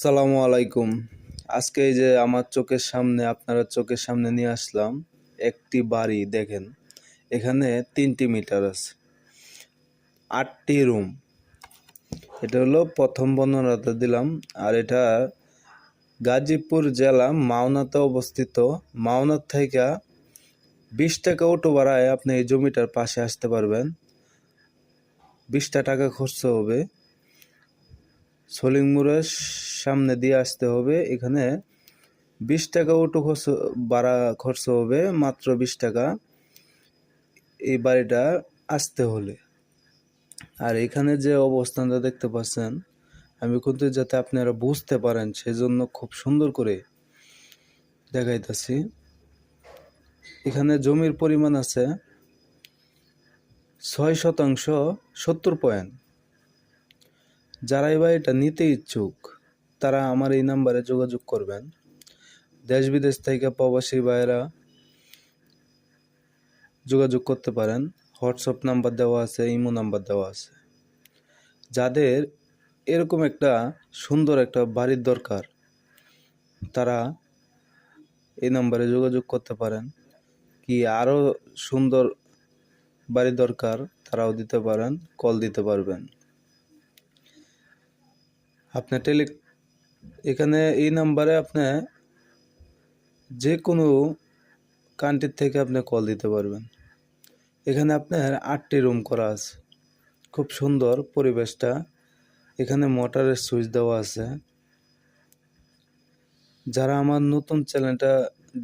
আসসালামু আলাইকুম। আজকে এই যে আমার চোখের সামনে আপনারা চোখের সামনে নিয়ে আসলাম একটি বাড়ি দেখেন। এখানে ৩টি মিটার আছে, ৮টি রুম। এটা হলো প্রথম বর্ণনাটা দিলাম। আর এটা গাজীপুর জেলা মাওনাতে অবস্থিত। মাওনার থেকে ২০ টাকা অটো ভাড়ায় আপনি এই জমিটার পাশে আসতে পারবেন। ২০টা টাকা খরচ হবে। সলিং মোড়ের সামনে দিয়ে আসতে হবে। এখানে ২০ টাকা অটো ভাড়া খরচ হবে, মাত্র ২০ টাকা এই বাড়িটা আসতে হলে। আর এখানে যে অবস্থানটা দেখতে পাচ্ছেন, আমি কিন্তু যাতে আপনারা বুঝতে পারেন সেজন্য খুব সুন্দর করে দেখাইতেছি। এখানে জমির পরিমাণ আছে ৬% ৭০ পয়েন্ট। যারা এই বাড়িটা নিতে ইচ্ছুক তারা আমার এই নাম্বারে যোগাযোগ করবেন। দেশ বিদেশ থেকে প্রবাসী ভাইয়েরা যোগাযোগ করতে পারেন। হোয়াটসঅ্যাপ নাম্বার দেওয়া আছে, ইমো নাম্বার দেওয়া আছে। যাদের এরকম একটা সুন্দর একটা বাড়ির দরকার তারা এই নাম্বারে যোগাযোগ করতে পারেন। কি আরও সুন্দর বাড়ি দরকার তারাও দিতে পারেন, কল দিতে পারবেন। আপনি এখানে এই নাম্বারে আপনি যে কোনো কান্ট্রির থেকে আপনি কল দিতে পারবেন। এখানে আপনার ৮টি রুম করা আছে, খুব সুন্দর পরিবেশটা। এখানে মোটরের সুইচ দেওয়া আছে। যারা আমার নতুন চ্যানেলটা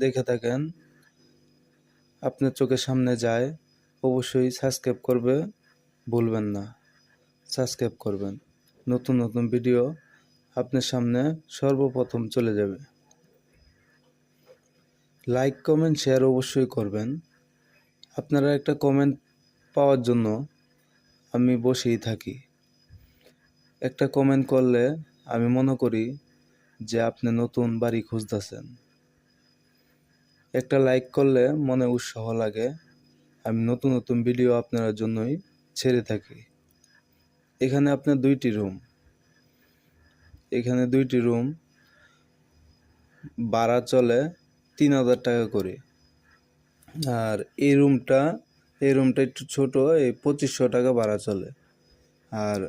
দেখে থাকেন, আপনার চোখের সামনে যায়, অবশ্যই সাবস্ক্রাইব করবে ভুলবেন না। সাবস্ক্রাইব করবেন, নতুন নতুন ভিডিও আপনার সামনে সর্বপ্রথম চলে যাবে। লাইক কমেন্ট শেয়ার অবশ্যই করবেন। আপনারা একটা কমেন্ট পাওয়ার জন্য আমি বসেই থাকি। একটা কমেন্ট করলে আমি মনে করি যে আপনি নতুন বাড়ি খুঁজতেছেন। একটা লাইক করলে মনে উৎসাহ লাগে। আমি নতুন নতুন ভিডিও আপনার জন্যই ছেড়ে থাকি। এখানে আপনার 2টি রুম। এখানে 2টি রুম ভাড়া চলে ৩,০০০ টাকা করে। আর এই রুমটা একটু ছোট, এই ২৫০০ টাকা ভাড়া চলে। আর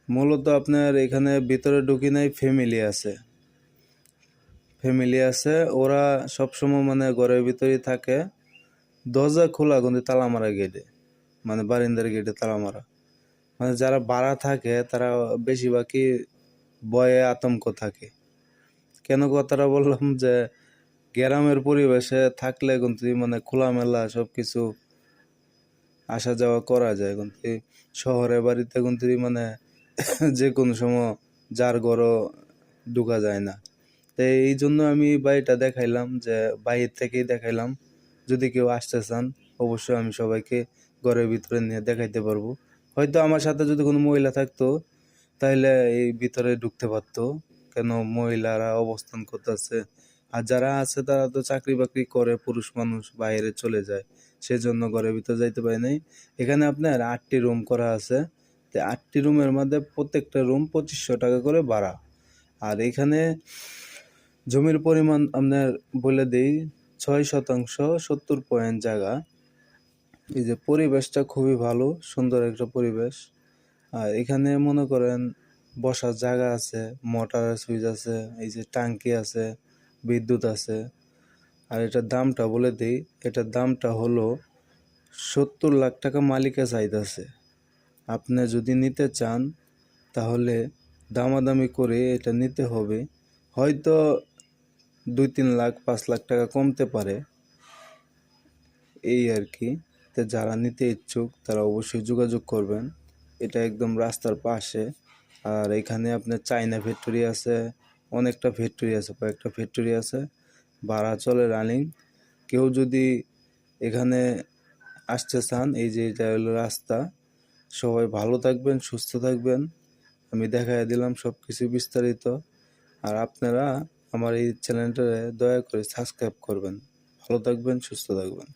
মূলত আপনার এখানে ভিতরে ঢুকি নাই, ফ্যামিলি আছে। ওরা সবসময় মানে ঘরের ভিতরেই থাকে। দরজা খোলা কিন্তু তালা মারা গেটে, মানে বারিন্দার গেটে তালা মারা। মানে যারা ভাড়া থাকে তারা বেশিরভাগই ভয়ে আতঙ্ক থাকে। কেন কথাটা বললাম যে গ্রামের পরিবেশে থাকলে কিন্তু মানে খোলামেলা সব কিছু আসা যাওয়া করা যায়, কিন্তু শহরের বাড়িতে কিন্তু মানে যে কোনো সময় যার ঘরও ঢুকা যায় না। তো এই জন্য আমি বাড়িটা দেখাইলাম, যে বাইরে থেকেই দেখাইলাম। যদি কেউ আসতে চান অবশ্যই আমি সবাইকে ঘরের ভিতরে নিয়ে দেখাইতে পারবো। হয়তো আমার সাথে যদি কোনো মহিলা থাকতো তাহলে এই ভিতরে ঢুকতে পারতো, কেন মহিলারা অবস্থান করতেছে। আর যারা আছে তারা তো চাকরি বাকরি করে, পুরুষ মানুষ বাইরে চলে যায়, সেজন্য ঘরের ভিতরে যাইতে পারে নাই। এখানে আপনার 8টি রুম করা আছে। তো 8টি রুমের মধ্যে প্রত্যেকটা রুম ২৫০০ টাকা করে ভাড়া। আর এখানে জমির পরিমাণ আপনার বলে দিই ৬% ৭০ পয়েন্ট জায়গা। এই যে পরিবেশটা খুবই ভালো, সুন্দর একটা পরিবেশ। আর এখানে মনে করেন বসার জায়গা আছে, মোটরের সুইচ আছে, এই যে টাঙ্কি আছে, বিদ্যুৎ আছে। আর এটার দামটা বলে দিই, এটার দামটা হলো ৭০ লাখ টাকা মালিকে চাইতেছে। আপনি যদি নিতে চান তাহলে দামাদামি করে এটা নিতে হবে। হয়তো ২-৩ লাখ ৫ লাখ টাকা কমতে পারে, এই আর কি। তো যারা নিতে ইচ্ছুক তারা অবশ্যই যোগাযোগ করবেন। এটা একদম রাস্তার পাশে। আর এখানে আপনার চায়না ফ্যাক্টরি আছে, অনেকটা ফ্যাক্টরি আছে, কয়েকটা ফ্যাক্টরি আছে, ভাড়া চলে রানিং। কেউ যদি এখানে আসতে চান, এই যে এটা হলো রাস্তা। সবাই ভালো থাকবেন, সুস্থ থাকবেন। আমি দেখাই দিলাম সব কিছু বিস্তারিত। আর আপনারা আমার এই চ্যানেলটা দয়া করে সাবস্ক্রাইব করবেন। ভালো থাকবেন, সুস্থ থাকবেন।